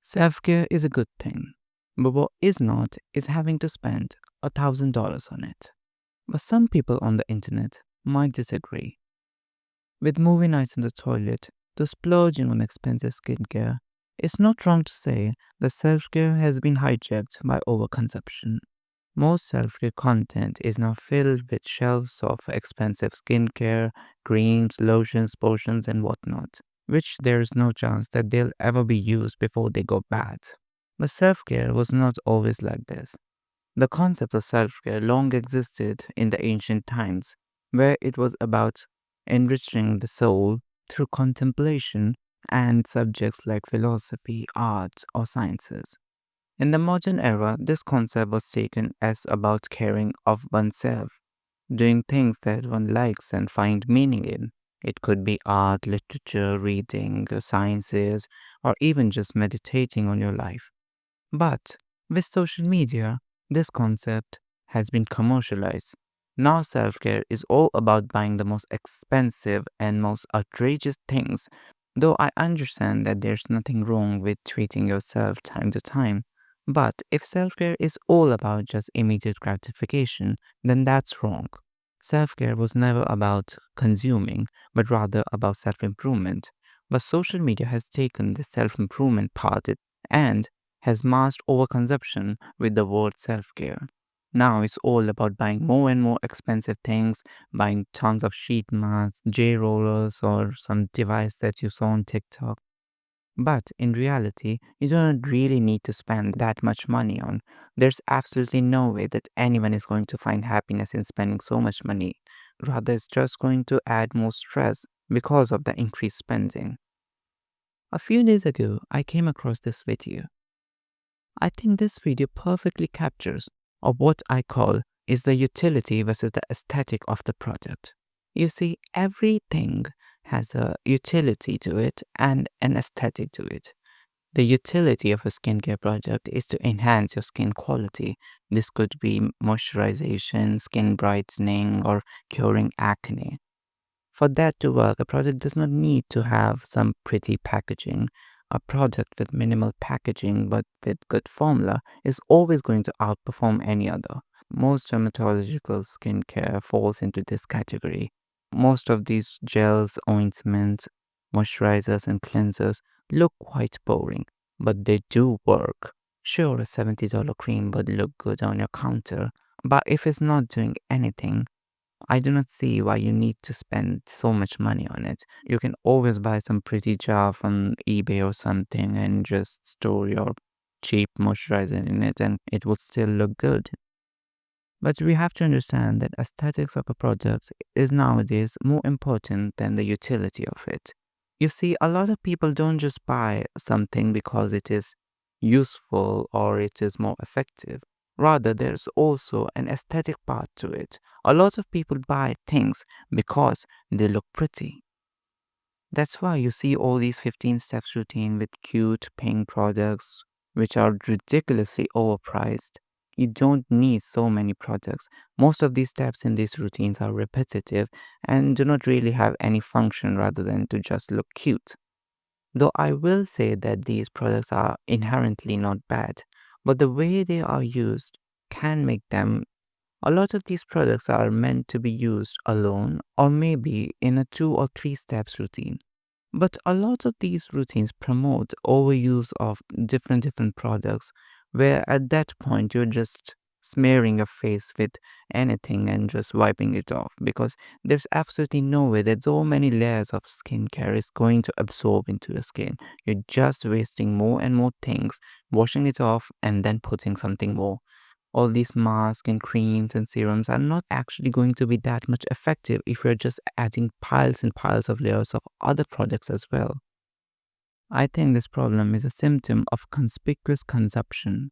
Self-care is a good thing, but what is not is having to spend $1,000 on it. But some people on the internet might disagree. With movie nights in the toilet to splurging on expensive skincare, it's not wrong to say that self-care has been hijacked by overconsumption. Most self-care content is now filled with shelves of expensive skincare, creams, lotions, potions, and whatnot, which there is no chance that they'll ever be used before they go bad. But self-care was not always like this. The concept of self-care long existed in the ancient times, where it was about enriching the soul through contemplation and subjects like philosophy, art, or sciences. In the modern era, this concept was taken as about caring of oneself, doing things that one likes and find meaning in. It could be art, literature, reading, sciences, or even just meditating on your life. But with social media, this concept has been commercialized. Now, self care is all about buying the most expensive and most outrageous things. Though I understand that there's nothing wrong with treating yourself time to time. But if self care is all about just immediate gratification, then that's wrong. Self care was never about consuming, but rather about self improvement. But social media has taken the self improvement part and has masked overconsumption with the word self care. Now it's all about buying more and more expensive things, buying tons of sheet masks, J rollers, or some device that you saw on TikTok. But in reality, you don't really need to spend that much money on. There's absolutely no way that anyone is going to find happiness in spending so much money. Rather, it's just going to add more stress because of the increased spending. A few days ago, I came across this video. I think this video perfectly captures of what I call is the utility versus the aesthetic of the product. You see, everything has a utility to it and an aesthetic to it. The utility of a skincare product is to enhance your skin quality. This could be moisturization, skin brightening, or curing acne. For that to work, a product does not need to have some pretty packaging. A product with minimal packaging but with good formula is always going to outperform any other. Most dermatological skincare falls into this category. Most of these gels, ointments, moisturizers, and cleansers look quite boring, but they do work. Sure, a $70 cream would look good on your counter, but if it's not doing anything, I do not see why you need to spend so much money on it. You can always buy some pretty jar from eBay or something and just store your cheap moisturizer in it and it would still look good. But we have to understand that aesthetics of a product is nowadays more important than the utility of it. You see, a lot of people don't just buy something because it is useful or it is more effective. Rather, there's also an aesthetic part to it. A lot of people buy things because they look pretty. That's why you see all these 15 steps routine with cute pink products, which are ridiculously overpriced. You don't need so many products. Most of these steps in these routines are repetitive and do not really have any function rather than to just look cute. Though I will say that these products are inherently not bad, but the way they are used can make them. A lot of these products are meant to be used alone or maybe in a 2 or 3 steps routine. But a lot of these routines promote overuse of different products where at that point you're just smearing your face with anything and just wiping it off because there's absolutely no way that so many layers of skincare is going to absorb into your skin. You're just wasting more and more things, washing it off and then putting something more. All these masks and creams and serums are not actually going to be that much effective if you're just adding piles and piles of layers of other products as well. I think this problem is a symptom of conspicuous consumption.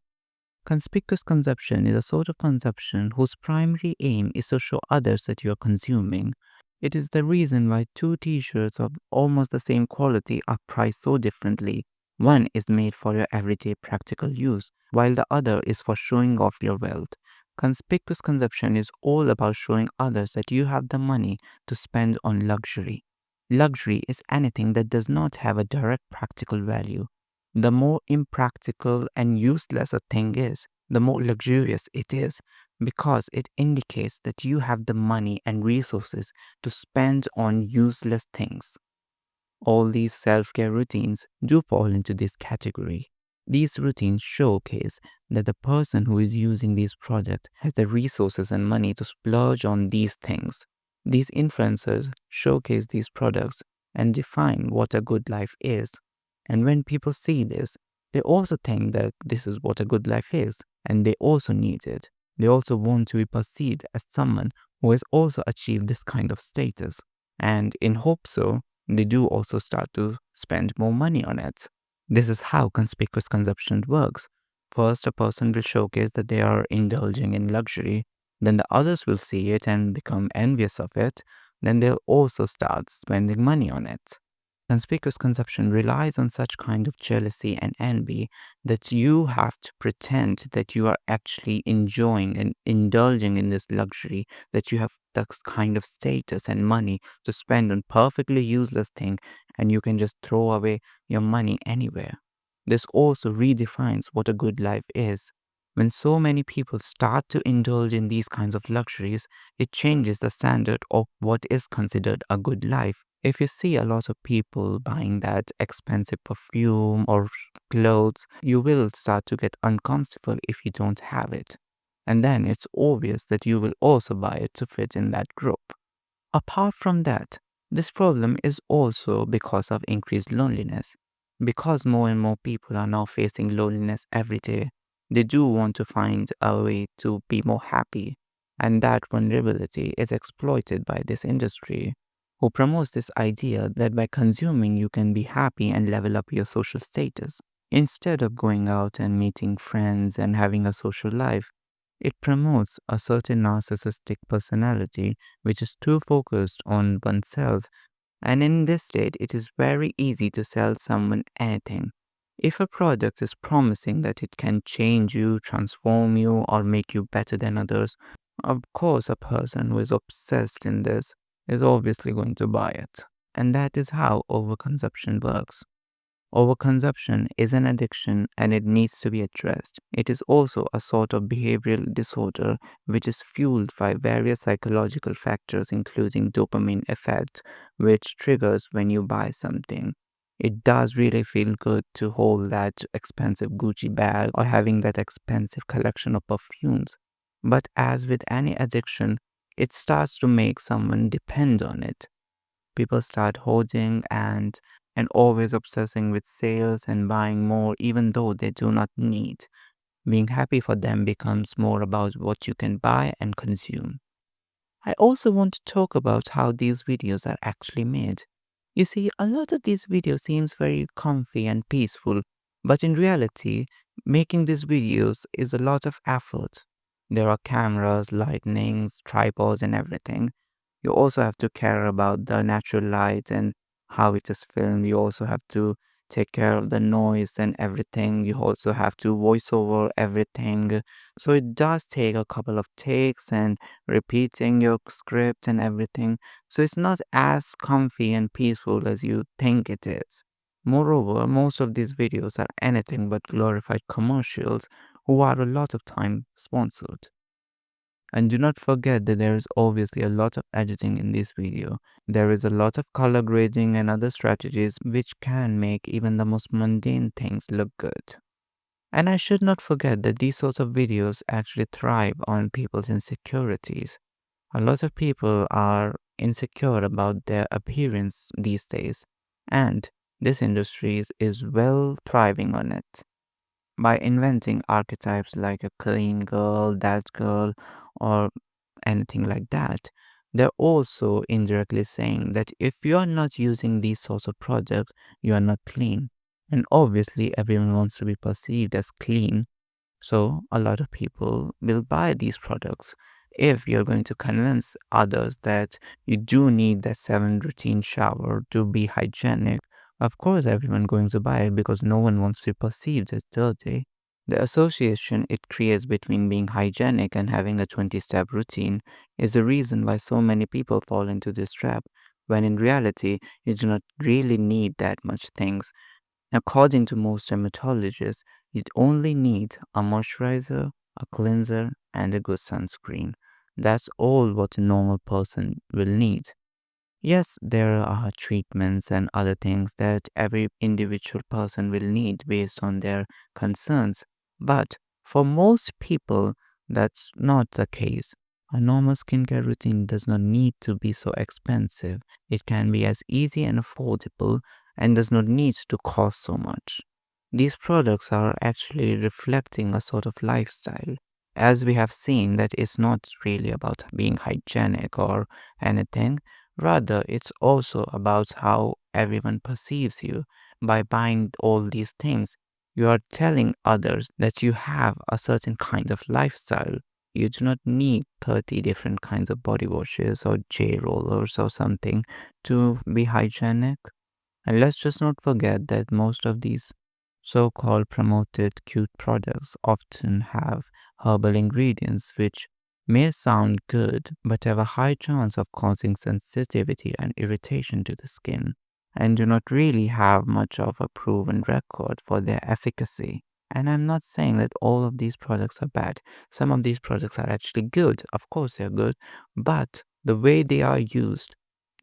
Conspicuous consumption is a sort of consumption whose primary aim is to show others that you are consuming. It is the reason why two t shirts of almost the same quality are priced so differently. One is made for your everyday practical use, while the other is for showing off your wealth. Conspicuous consumption is all about showing others that you have the money to spend on luxury. Luxury is anything that does not have a direct practical value. The more impractical and useless a thing is, the more luxurious it is because it indicates that you have the money and resources to spend on useless things. All these self care routines do fall into this category. These routines showcase that the person who is using these products has the resources and money to splurge on these things. These influencers showcase these products and define what a good life is. And when people see this, they also think that this is what a good life is, and they also need it. They also want to be perceived as someone who has also achieved this kind of status. And in hope so, they do also start to spend more money on it. This is how conspicuous consumption works. First, a person will showcase that they are indulging in luxury, then the others will see it and become envious of it, then they'll also start spending money on it. Conspicuous consumption relies on such kind of jealousy and envy that you have to pretend that you are actually enjoying and indulging in this luxury, that you have that kind of status and money to spend on perfectly useless thing, and you can just throw away your money anywhere. This also redefines what a good life is. When so many people start to indulge in these kinds of luxuries, it changes the standard of what is considered a good life. If you see a lot of people buying that expensive perfume or clothes, you will start to get uncomfortable if you don't have it. And then it's obvious that you will also buy it to fit in that group. Apart from that, this problem is also because of increased loneliness. Because more and more people are now facing loneliness every day, they do want to find a way to be more happy. And that vulnerability is exploited by this industry, who promotes this idea that by consuming you can be happy and level up your social status. Instead of going out and meeting friends and having a social life, it promotes a certain narcissistic personality which is too focused on oneself, and in this state, it is very easy to sell someone anything. If a product is promising that it can change you, transform you, or make you better than others, of course, a person who is obsessed in this is obviously going to buy it. And that is how overconsumption works. Overconsumption is an addiction and it needs to be addressed. It is also a sort of behavioral disorder which is fueled by various psychological factors, including dopamine effect, which triggers when you buy something. It does really feel good to hold that expensive Gucci bag or having that expensive collection of perfumes. But as with any addiction, it starts to make someone depend on it. People start hoarding and always obsessing with sales and buying more even though they do not need. Being happy for them becomes more about what you can buy and consume. I also want to talk about how these videos are actually made. You see, a lot of these videos seems very comfy and peaceful, but in reality, making these videos is a lot of effort. There are cameras, lightnings, tripods and everything. You also have to care about the natural light and how it is filmed. You also have to take care of the noise and everything. You also have to voice over everything. So it does take a couple of takes and repeating your script and everything. So it's not as comfy and peaceful as you think it is. Moreover, most of these videos are anything but glorified commercials who are a lot of time sponsored. And do not forget that there is obviously a lot of editing in this video. There is a lot of color grading and other strategies which can make even the most mundane things look good. And I should not forget that these sorts of videos actually thrive on people's insecurities. A lot of people are insecure about their appearance these days, and this industry is well thriving on it by inventing archetypes like a clean girl, that girl, or anything like that. They're also indirectly saying that if you are not using these sorts of products, you are not clean. And obviously, everyone wants to be perceived as clean, so a lot of people will buy these products. If you're going to convince others that you do need that 7 routine shower to be hygienic, of course everyone going to buy it because no one wants to be perceived as dirty. The association it creates between being hygienic and having a 20-step routine is the reason why so many people fall into this trap, when in reality you do not really need that much things. According to most dermatologists, you only need a moisturizer, a cleanser, and a good sunscreen. That's all what a normal person will need. Yes, there are treatments and other things that every individual person will need based on their concerns. But for most people, that's not the case. A normal skincare routine does not need to be so expensive. It can be as easy and affordable and does not need to cost so much. These products are actually reflecting a sort of lifestyle. As we have seen, that it's not really about being hygienic or anything. Rather, it's also about how everyone perceives you. By buying all these things, you are telling others that you have a certain kind of lifestyle. You do not need 30 different kinds of body washes or J rollers or something to be hygienic. And let's just not forget that most of these so called promoted cute products often have herbal ingredients which may sound good but have a high chance of causing sensitivity and irritation to the skin and do not really have much of a proven record for their efficacy. And I'm not saying that all of these products are bad. Some of these products are actually good. Of course, they're good, but the way they are used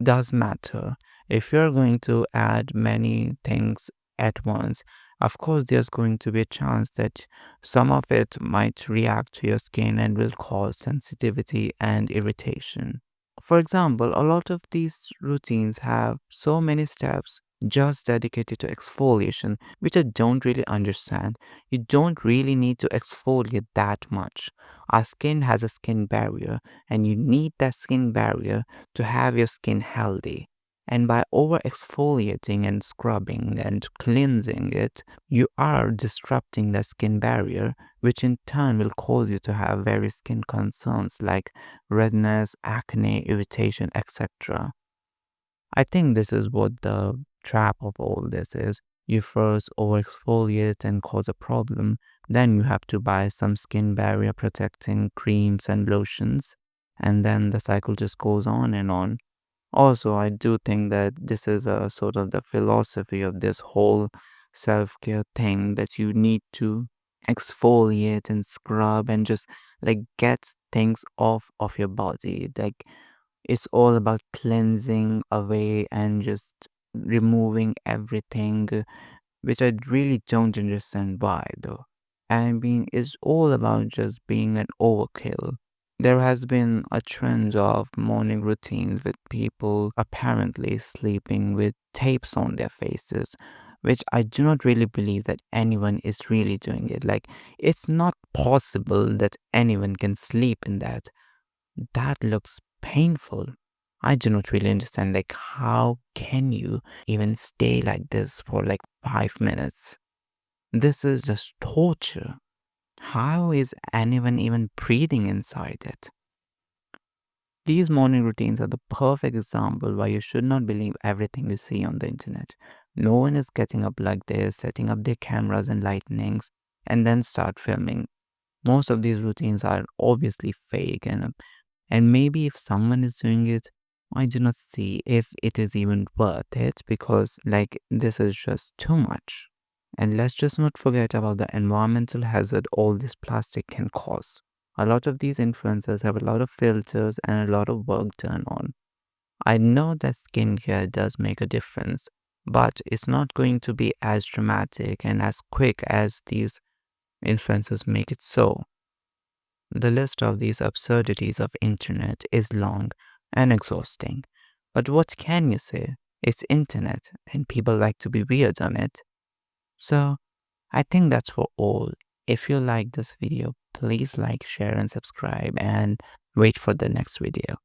does matter. If you're going to add many things at once, of course, there's going to be a chance that some of it might react to your skin and will cause sensitivity and irritation. For example, a lot of these routines have so many steps just dedicated to exfoliation, which I don't really understand. You don't really need to exfoliate that much. Our skin has a skin barrier, and you need that skin barrier to have your skin healthy. And by over exfoliating and scrubbing and cleansing it, you are disrupting the skin barrier, which in turn will cause you to have various skin concerns like redness, acne, irritation, etc. I think this is what the trap of all this is. You first over exfoliate and cause a problem, then you have to buy some skin barrier protecting creams and lotions, and then the cycle just goes on and on. Also, I do think that this is a sort of the philosophy of this whole self care thing that you need to exfoliate and scrub and just like get things off of your body. Like it's all about cleansing away and just removing everything, which I really don't understand why though. I mean, it's all about just being an overkill. There has been a trend of morning routines with people apparently sleeping with tapes on their faces, which I do not really believe that anyone is really doing it. Like, it's not possible that anyone can sleep in that. That looks painful. I do not really understand, like, how can you even stay like this for like 5 minutes? This is just torture. How is anyone even breathing inside it? These morning routines are the perfect example why you should not believe everything you see on the internet. No one is getting up like this, setting up their cameras and lightnings, and then start filming. Most of these routines are obviously fake, and maybe if someone is doing it, I do not see if it is even worth it because, like, this is just too much. And let's just not forget about the environmental hazard all this plastic can cause. A lot of these influencers have a lot of filters and a lot of work done on. I know that skincare does make a difference, but it's not going to be as dramatic and as quick as these influencers make it so. The list of these absurdities of internet is long and exhausting. But what can you say? It's internet and people like to be weird on it. So, I think that's for all. If you like this video, please like, share and subscribe and wait for the next video.